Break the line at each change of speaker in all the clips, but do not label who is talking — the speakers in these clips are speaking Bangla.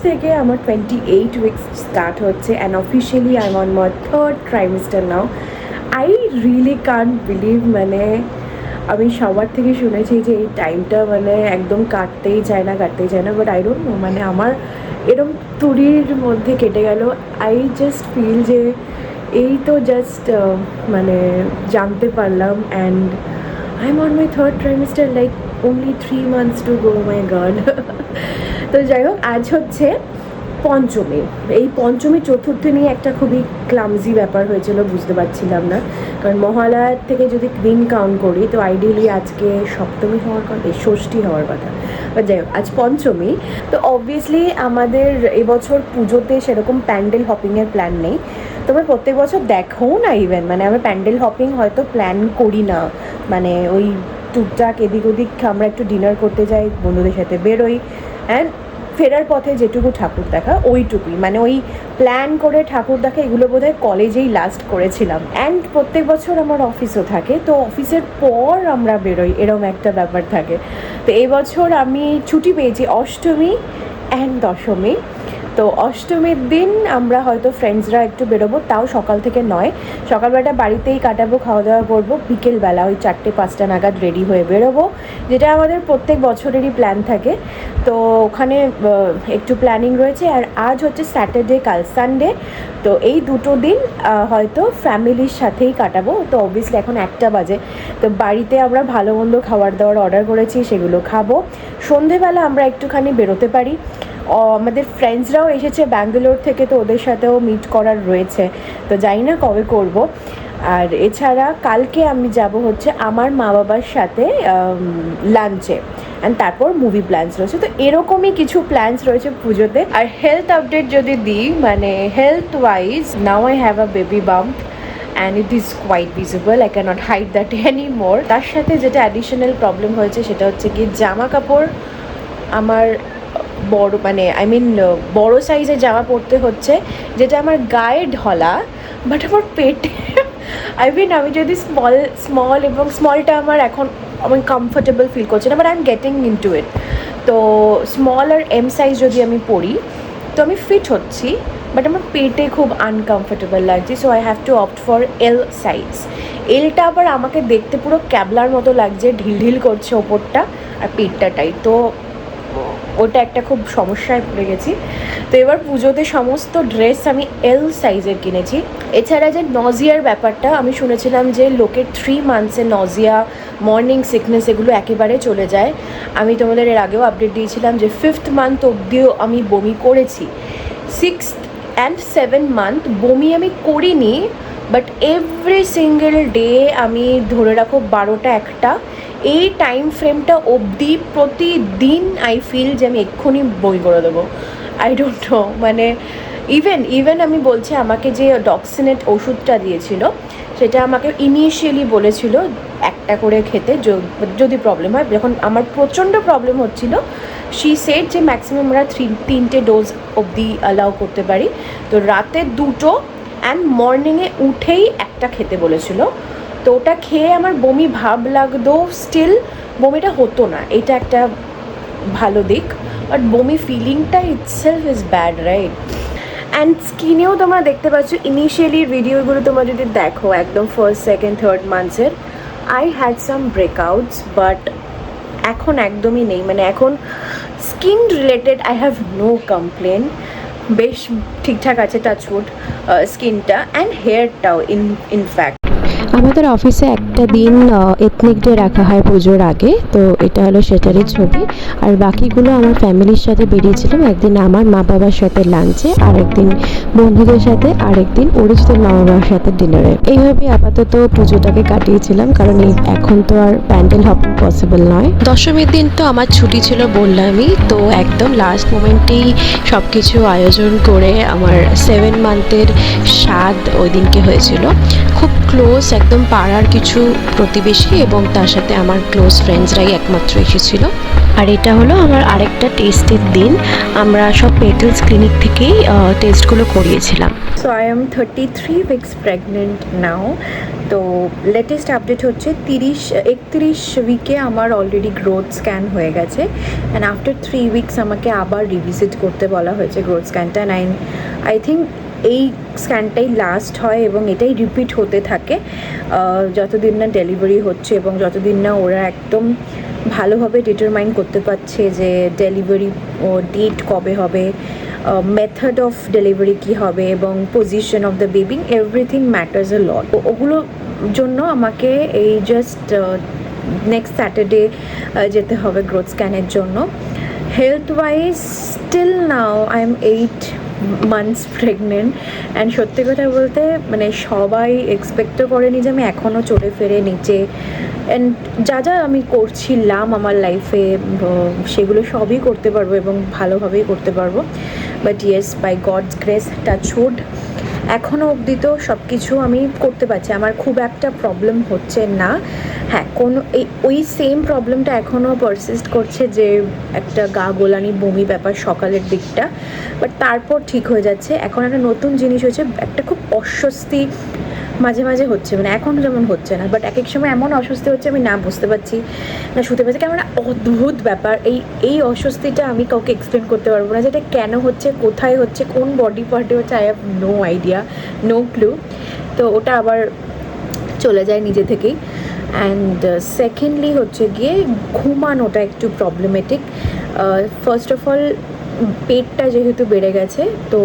থেকে আমার 28 উইকস স্টার্ট হচ্ছে and officially I am on my third trimester now. I really can't believe, মানে আমি সবার থেকে শুনেছি যে এই টাইমটা মানে একদম কাটতেই চায় না, বাট আই ডোন্ট নো, মানে আমার এরম তুড়ির মধ্যে কেটে গেল। আই জাস্ট ফিল যে এই তো জাস্ট মানে জানতে পারলাম and I am on my third trimester, like only 3 months to go, my god. তো যাই হোক, আজ হচ্ছে পঞ্চমী। এই পঞ্চমী চতুর্থী নিয়ে একটা খুবই ক্লামজি ব্যাপার হয়েছিল, বুঝতে পারছিলাম না, কারণ মহালয়ার থেকে যদি দিন কাউন্ট করি তো আইডিয়ালি আজকে সপ্তমী হওয়ার কথা, ষষ্ঠী হওয়ার কথা, বাট যাই হোক আজ পঞ্চমী। তো অবভিয়াসলি আমাদের এবছর পুজোতে সেরকম প্যান্ডেল হপিংয়ের প্ল্যান নেই। তোমরা প্রত্যেক বছর দেখো না ইভেন, মানে আমরা প্যান্ডেল হপিং হয়তো প্ল্যান করি না, মানে ওই টুকটাক এদিক ওদিক আমরা একটু ডিনার করতে যাই, বন্ধুদের সাথে বেরোই, অ্যান্ড ফেরার পথে যেটুকু ঠাকুর দেখা ওইটুকুই, মানে ওই প্ল্যান করে ঠাকুর দেখা এগুলো বোধহয় কলেজেই লাস্ট করেছিলাম। অ্যান্ড প্রত্যেক বছর আমার অফিসও থাকে, তো অফিসের পর আমরা বেরোই, এরম একটা ব্যাপার থাকে। তো এই বছর আমি ছুটি পেয়েছি অষ্টমী অ্যান্ড দশমী। তো অষ্টমীর দিন আমরা হয়তো ফ্রেন্ডসরা একটু বেরোবো, তাও সকাল থেকে নয়, সকালবেলাটা বাড়িতেই কাটাবো, খাওয়া দাওয়া করবো, বিকেলবেলা ওই 4টে-5টা নাগাদ রেডি হয়ে বেরোবো, যেটা আমাদের প্রত্যেক বছরেরই প্ল্যান থাকে। তো ওখানে একটু প্ল্যানিং রয়েছে। আর আজ হচ্ছে স্যাটারডে, কাল সানডে, তো এই দুটো দিন হয়তো ফ্যামিলির সাথেই কাটাবো। তো অবভিয়াসলি এখন 1টা বাজে, তো বাড়িতে আমরা ভালো মন্দ খাবার দাবার অর্ডার করেছি, সেগুলো খাবো। সন্ধেবেলা আমরা একটুখানি বেরোতে পারি, আমাদের ফ্রেন্ডসরাও এসেছে ব্যাঙ্গালোর থেকে, তো ওদের সাথেও মিট করার রয়েছে, তো জানি না কবে করব। আর এছাড়া কালকে আমি যাব হচ্ছে আমার মা বাবার সাথে লাঞ্চে, অ্যান্ড তারপর মুভি প্ল্যানস রয়েছে। তো এরকমই কিছু প্ল্যানস রয়েছে পুজোতে। আর হেলথ আপডেট যদি দিই, মানে health wise now I have a baby bump and it is quite visible, I can't hide that any more. তার সাথে যেটা অ্যাডিশনাল প্রবলেম হয়েছে সেটা হচ্ছে কি জামা কাপড় আমার বড়, মানে আই মিন বড়ো সাইজের জামা পরতে হচ্ছে, যেটা আমার গায়ে ঢলা, বাট আমার পেটে আই মিন আমি যদি স্মল এবং স্মলটা আমার এখন আমি কমফোর্টেবল ফিল করছি না, but I am getting into ইট। তো স্মল আর এম সাইজ যদি আমি পরি তো আমি ফিট হচ্ছি, বাট আমার পেটে খুব আনকমফোর্টেবল লাগছে, so I have to opt for L size. এলটা আবার আমাকে দেখতে পুরো ক্যাবলার মতো লাগছে, ঢিল ঢিল করছে ওপরটা আর পেটটা টাইট, তো ওটা একটা খুব সমস্যায় পড়ে গেছি। তো এবার পুজোতে সমস্ত ড্রেস আমি এল সাইজের কিনেছি। এছাড়া যে নজিয়ার ব্যাপারটা, আমি শুনেছিলাম যে লোকের 3 মান্থসে নজিয়া, মর্নিং সিকনেস এগুলো একেবারে চলে যায়। আমি তোমাদের এর আগেও আপডেট দিয়েছিলাম যে 5th মান্থ অবধিও আমি বমি করেছি, 6th and 7th মান্থ বমি আমি করিনি, বাট এভরি সিঙ্গেল ডে আমি ধরে রাখো 12টা-1টা এই টাইম ফ্রেমটা অবধি প্রতিদিন আই ফিল যে আমি এক্ষুনি বই করে দেবো। আই ডোন্ট নো, মানে ইভেন আমি বলছি, আমাকে যে ডক্সিনেট ওষুধটা দিয়েছিল সেটা আমাকে ইনিশিয়ালি বলেছিল একটা করে খেতে যদি প্রবলেম হয়। যখন আমার প্রচণ্ড প্রবলেম হচ্ছিল, শি সেড যে ম্যাক্সিমাম আমরা 3টে ডোজ অবধি অ্যালাউ করতে পারি। তো রাতে 2টো অ্যান্ড মর্নিংয়ে উঠেই একটা খেতে বলেছিল। তো ওটা খেয়ে আমার বমি ভাব লাগতো, স্টিল বমিটা হতো না, এটা একটা ভালো দিক, বাট বমি ফিলিংটা itself is bad, right? And স্কিনেও তোমরা দেখতে পাচ্ছ ইনিশিয়ালি ভিডিওগুলো তোমরা যদি দেখো একদম 1st, 2nd, 3rd মান্থসের, I had some breakouts, but এখন একদমই নেই, মানে এখন skin related I have no complain, বেশ ঠিকঠাক আছে টাচউড স্কিনটা অ্যান্ড হেয়ারটাও। ইনফ্যাক্ট
আমাদের অফিসে একটা দিন এথনিক ডে রাখা হয় পুজোর আগে, তো এটা হলো সেটারই ছবি। আর বাকিগুলো আমার ফ্যামিলির সাথে বেরিয়েছিলাম, একদিন আমার মা বাবার সাথে লাঞ্চে, আর একদিন বন্ধুদের সাথে, আর একদিন অরিজিতের মা বাবার সাথে ডিনারে। এইভাবে আপাতত পুজোটাকে কাটিয়েছিলাম, কারণ এখন তো আর প্যান্ডেল হপিং পসিবল নয়। দশমীর দিন তো আমার ছুটি ছিল বললামই, তো একদম লাস্ট মোমেন্টেই সব কিছু আয়োজন করে আমার 7 মান্থের স্বাদ ওই দিনকে হয়েছিল। খুব ক্লোজ, একদম পাড়ার কিছু প্রতিবেশী এবং তার সাথে আমার ক্লোজ ফ্রেন্ডসরাই একমাত্র এসেছিল। আর এটা হলো আমার আরেকটা টেস্টের দিন। আমরা সব পেটেলস ক্লিনিক থেকেই টেস্টগুলো করিয়েছিলাম।
So I am 33 weeks pregnant now. তো লেটেস্ট আপডেট হচ্ছে 31 উইকে আমার অলরেডি গ্রোথ স্ক্যান হয়ে গেছে, অ্যান্ড আফটার 3 উইকস আমাকে আবার রিভিজিট করতে বলা হয়েছে গ্রোথ স্ক্যানটা। আই থিঙ্ক এই স্ক্যানটাই লাস্ট হয় এবং এটাই রিপিট হতে থাকে যতদিন না ডেলিভারি হচ্ছে এবং যতদিন না ওরা একদম ভালোভাবে ডিটারমাইন করতে পারছে যে ডেলিভারি ডেট কবে হবে, মেথড অফ ডেলিভারি কী হবে এবং position of the baby, everything matters a lot. ওগুলোর জন্য আমাকে এই জাস্ট নেক্সট স্যাটারডে যেতে হবে গ্রোথ স্ক্যানের জন্য। Health wise still now I am 8 months pregnant, and সত্যি কথা বলতে মানে সবাই এক্সপেক্টও করেনি যে আমি এখনও চড়ে ফেরে নিচে, অ্যান্ড যা যা আমি করছিলাম আমার লাইফে সেগুলো সবই করতে পারবো এবং ভালোভাবেই করতে পারবো। But yes, by God's grace, touch wood, এখনও অবধি তো সব কিছু আমি করতে পারছি, আমার খুব একটা প্রবলেম হচ্ছে না। হ্যাঁ, ওই সেম প্রবলেমটা এখনও পারসিস্ট করছে যে একটা গা গোলানি বমি ব্যাপার সকালের দিকটা, বাট তারপর ঠিক হয়ে যাচ্ছে। এখন একটা নতুন জিনিস হয়েছে, একটা খুব অস্বস্তি মাঝে মাঝে হচ্ছে, মানে এখন যেমন হচ্ছে না, বাট এক এক সময় এমন অস্বস্তি হচ্ছে আমি না বুঝতে পারছি না শুতে পারছি, কেমন একটা অদ্ভুত ব্যাপার। এই অস্বস্তিটা আমি কাউকে এক্সপ্লেন করতে পারবো না, যেটা কেন হচ্ছে, কোথায় হচ্ছে, কোন বডি পার্টে হচ্ছে, I have no idea, no clue. তো ওটা আবার চলে যায় নিজে থেকেই। অ্যান্ড সেকেন্ডলি হচ্ছে গিয়ে ঘুমানোটা একটু প্রবলেমেটিক। ফার্স্ট অফ অল পেটটা যেহেতু বেড়ে গেছে, তো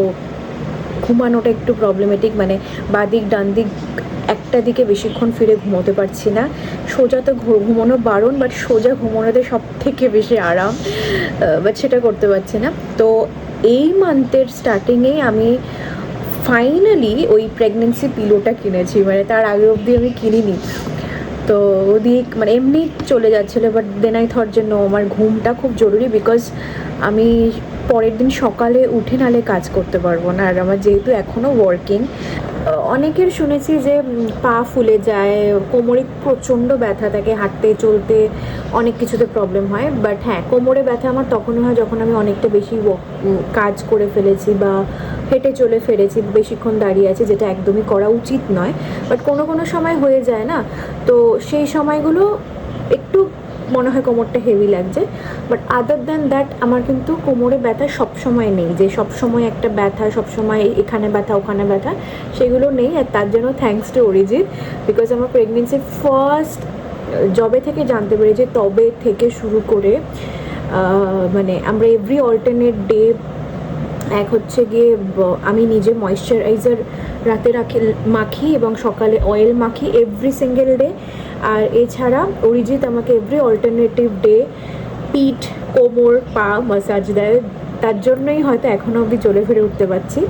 ঘুমানোটা একটু প্রবলেমেটিক, মানে বাদিক ডান দিক একটা দিকে বেশিক্ষণ ফিরে ঘুমোতে পারছি না। সোজা তো ঘুমানো বারণ, বাট সোজা ঘুমানোতে সব থেকে বেশি আরাম, বাট সেটা করতে পারছি না। তো এই মান্থের স্টার্টিংয়েই আমি ফাইনালি ওই প্রেগনেন্সি পিলোটা কিনেছি, মানে তার আগে অবধি আমি কিনিনি। তো ওদিক মানে এমনি চলে যাচ্ছিলো, বাট দেন আই থট যে নো, আমার ঘুমটা খুব জরুরি, বিকজ আমি পরের দিন সকালে উঠে নালে কাজ করতে পারবো না, আর আমার যেহেতু এখনও ওয়ার্কিং। অনেকের শুনেছি যে পা ফুলে যায়, কোমরে প্রচণ্ড ব্যথা থাকে, হাঁটতে চলতে অনেক কিছুতে প্রবলেম হয়। বাট হ্যাঁ, কোমরে ব্যথা আমার তখনই হয় যখন আমি অনেকটা বেশি কাজ করে ফেলেছি বা হেঁটে চলে ফেলেছি, বেশিক্ষণ দাঁড়িয়ে আছে, যেটা একদমই করা উচিত নয়। বাট কোনো কোনো সময় হয়ে যায় না, তো সেই সময়গুলো একটু মনে হয় কোমরটা হেভি লাগছে। বাট আদার দ্যান দ্যাট আমার কিন্তু কোমরে ব্যথা সবসময় নেই, যে সবসময় একটা ব্যথা, সবসময় এখানে ব্যথা ওখানে ব্যথা, সেগুলো নেই। আর তার জন্য থ্যাঙ্কস টু অরিজিৎ, বিকজ আমার প্রেগনেন্সির ফার্স্ট জবে থেকে জানতে পেরেছি, তবে থেকে শুরু করে মানে আমরা এভরি অল্টারনেট ডে এক হচ্ছে গিয়ে আমি নিজে ময়েশ্চারাইজার রাতে মাখি এবং সকালে অয়েল মাখি এভরি সিঙ্গেল ডে। আর এছাড়া অরিজিৎ আমাকে এভরি অল্টারনেটিভ ডে পিঠ, কোমর, পা মাসাজ দেয়, তার জন্যই হয়তো এখনও অবধি চলে ফিরে উঠতে পারছি।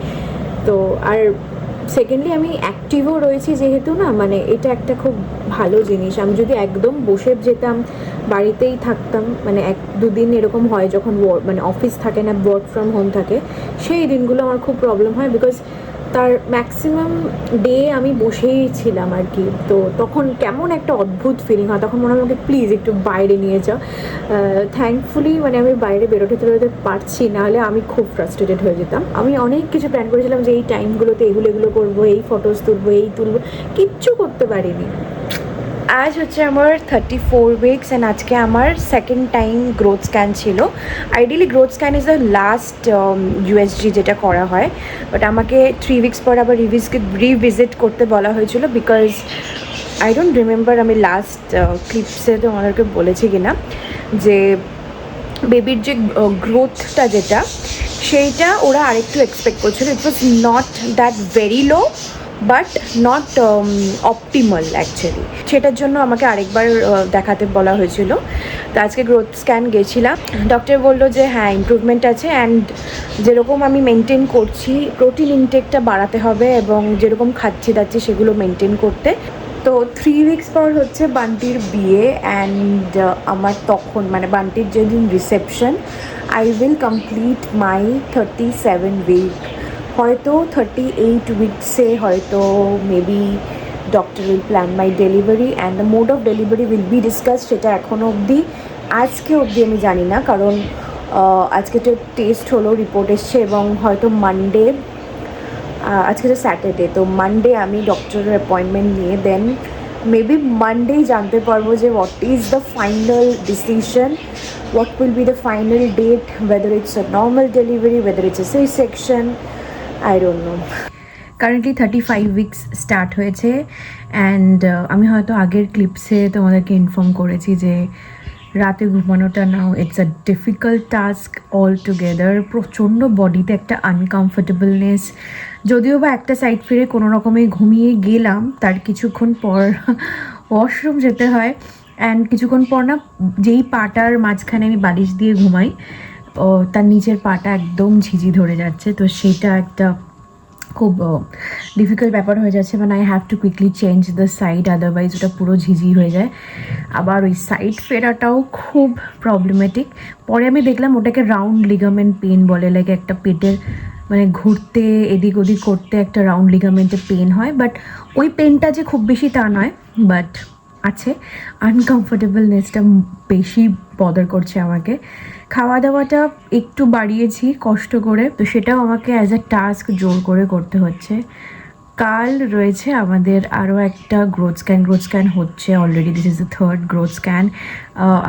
তো আর সেকেন্ডলি আমি অ্যাক্টিভও রয়েছি যেহেতু, না মানে এটা একটা খুব ভালো জিনিস। আমি যদি একদম বসে যেতাম, বাড়িতেই থাকতাম, মানে 1-2 দিন এরকম হয় যখন মানে অফিস থাকে না, ওয়ার্ক ফ্রম হোম থাকে, সেই দিনগুলো আমার খুব প্রবলেম হয়, বিকজ তার ম্যাক্সিমাম ডে আমি বসেই ছিলাম আর কি। তো তখন কেমন একটা অদ্ভুত ফিলিং হয়, তখন মনে হয় আমাকে প্লিজ একটু বাইরে নিয়ে যাও। থ্যাঙ্কফুলি মানে আমি বাইরে বেরোতে পারছি, নাহলে আমি খুব ফ্রাস্ট্রেটেড হয়ে যেতাম। আমি অনেক কিছু প্ল্যান করেছিলাম যে এই টাইমগুলোতে এগুলো করবো, এই ফটোস তুলবো, এই তুলবো, কিচ্ছু করতে পারিনি। আজ হচ্ছে আমার 34 উইকস, অ্যান্ড আজকে আমার সেকেন্ড টাইম গ্রোথ স্ক্যান ছিল। Ideally growth scan is the last USG যেটা করা হয়, বাট আমাকে 3 উইকস পর আবার রিভিজিট করতে বলা হয়েছিল, বিকজ আই ডোন্ট রিমেম্বার আমি লাস্ট ক্লিপসে তো আমাদেরকে বলেছি কিনা যে বেবির যে গ্রোথটা যেটা, সেইটা ওরা আরেকটু এক্সপেক্ট করছিল। It was not that very low, but not optimal actually, সেটার জন্য আমাকে আরেকবার দেখাতে বলা হয়েছিল। তো আজকে গ্রোথ স্ক্যান গেছিলাম, ডক্টর বললো যে হ্যাঁ ইমপ্রুভমেন্ট আছে, অ্যান্ড যেরকম আমি মেনটেন করছি প্রোটিন ইনটেকটা বাড়াতে হবে এবং যেরকম খাচ্ছি দাচ্ছি সেগুলো মেনটেন করতে। তো 3 উইকস পর হচ্ছে বান্টির বিয়ে, অ্যান্ড আমার তখন মানে বান্টির যেদিন reception, I will complete my 37 week. হয়তো 38 উইকসে হয়তো maybe doctor will plan my delivery, and the mode of delivery will be discuss, সেটা এখনও অবধি আজকে অবধি আমি জানি না, কারণ আজকে তো টেস্ট হলো, রিপোর্ট এসছে, এবং হয়তো মানডে, আজকে তো স্যাটারডে, তো মানডে আমি ডক্টরের অ্যাপয়েন্টমেন্ট নিয়ে দেন মেবি মানডেই জানতে পারবো যে what is the final decision, what will be the final date, whether it's a normal delivery, whether it's a C-section, I don't know. Currently 35 weeks start হয়েছে, অ্যান্ড আমি হয়তো আগের ক্লিপসে তোমাদেরকে ইনফর্ম করেছি যে রাতে ঘুমানোটা now it's a difficult task altogether. প্রচণ্ড বডিতে একটা আনকমফোর্টেবলনেস, যদিও বা একটা সাইড ফিরে কোনো রকমে ঘুমিয়ে গেলাম, তার কিছুক্ষণ পর ওয়াশরুম যেতে হয়, অ্যান্ড কিছুক্ষণ পর না যেই পাটার মাঝখানে আমি বালিশ দিয়ে ঘুমাই, তার নিচের পাটা একদম ঝিঝি ধরে যাচ্ছে, তো সেটা একটা খুব ডিফিকাল্ট ব্যাপার হয়ে যাচ্ছে। মানে I have two quickly change the side, otherwise ওটা পুরো ঝিঝি হয়ে যায়। আবার ওই সাইড ফেরাটাও খুব প্রবলেমেটিক। পরে আমি দেখলাম ওটাকে রাউন্ড লিগামেন্ট পেন বলে, লাইক একটা পেটের মানে ঘুরতে এদিক ওদিক করতে একটা রাউন্ড লিগামেন্টে পেন হয়, বাট ওই পেনটা যে খুব বেশি তা নয়, বাট আছে আনকমফোর্টেবলনেসটা বেশি বদার করছে আমাকে। খাওয়া দাওয়াটা একটু বাড়িয়েছি কষ্ট করে, তো সেটাও আমাকে অ্যাজ এ টাস্ক জোর করে করতে হচ্ছে। কাল রয়েছে আমাদের আরও একটা গ্রোথ স্ক্যান হচ্ছে already, this is the third growth scan.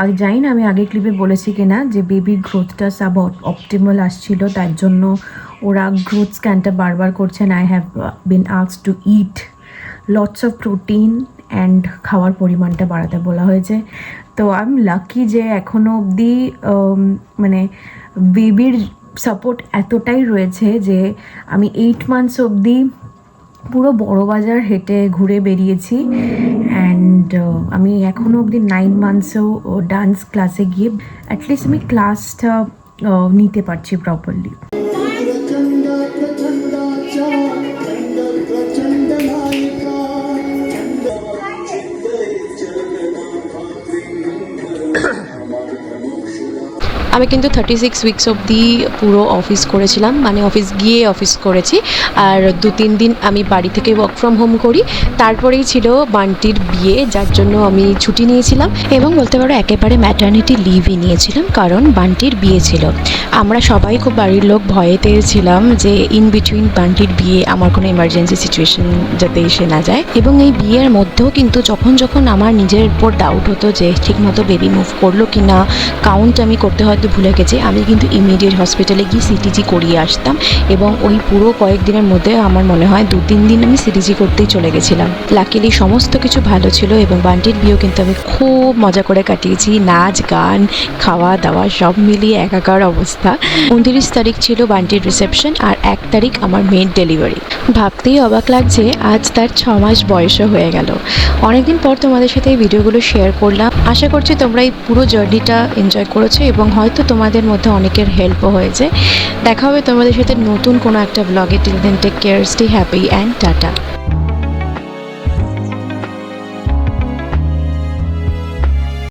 আমি জানি না আমি আগে ক্লিপে বলেছি কি না যে বেবির গ্রোথটা সাব অপটিমাল আসছিল, তার জন্য ওরা গ্রোথ স্ক্যানটা বারবার করছেন। I have been asked two it lots of protein and খাওয়ার পরিমাণটা বাড়াতে বলা হয়েছে। তো আই এম লাকি যে এখনও অবধি মানে বেবির সাপোর্ট এতটাই রয়েছে যে আমি 8 মান্থস অবধি পুরো বড় বাজার হেঁটে ঘুরে বেরিয়েছি, অ্যান্ড আমি এখনও অবধি 9 মান্থসেও ডান্স ক্লাসে গিয়ে অ্যাটলিস্ট আমি ক্লাসটা নিতে পারছি প্রপারলি।
আমি কিন্তু 36 উইকস অবধি পুরো অফিস করেছিলাম, মানে অফিস গিয়ে অফিস করেছি, আর 2-3 দিন আমি বাড়ি থেকে ওয়ার্ক ফ্রম হোম করি। তারপরেই ছিল বান্টির বিয়ে, যার জন্য আমি ছুটি নিয়েছিলাম এবং বলতে পারো একেবারে ম্যাটারনিটি লিভই নিয়েছিলাম, কারণ বান্টির বিয়ে ছিল। আমরা সবাই খুব বাড়ির লোক ভয়েতে ছিলাম যে ইন বিটুইন বান্টির বিয়ে আমার কোনো এমার্জেন্সি সিচুয়েশন যাতে এসে না যায়। এবং এই বিয়ের মধ্যেও কিন্তু যখন যখন আমার নিজের উপর ডাউট হতো যে ঠিকমতো বেবি মুভ করলো কি না, কাউন্ট আমি করতে হয়তো ভুলে গেছি, আমি কিন্তু ইমিডিয়েট হসপিটালে গিয়ে সিটিজি করিয়ে আসতাম, এবং ওই পুরো কয়েকদিনের মধ্যে আমার মনে হয় 2-3 দিন আমি সিটিজি করতেই চলে গেছিলাম। লাকিলি সমস্ত কিছু ভালো ছিল, এবং বান্টির বিয়েও কিন্তু আমি খুব মজা করে কাটিয়েছি, নাচ গান খাওয়া দাওয়া সব মিলিয়ে একাকার অবস্থা। 29 তারিখ ছিল বান্টির রিসেপশন, আর 1 তারিখ আমার মেয়ের ডেলিভারি। ভাবতেই অবাক লাগছে আজ তার 6 মাস বয়সও হয়ে গেল। অনেকদিন পর তোমাদের সাথে এই ভিডিওগুলো শেয়ার করলাম, আশা করছি তোমরা এই পুরো জার্নিটা এনজয় করেছো এবং হয়তো তোমাদের মধ্যে অনেকের হেল্পও হয়েছে। দেখা হবে তোমাদের সাথে নতুন কোনো একটা ব্লগে। Till then take care, stay happy and tata.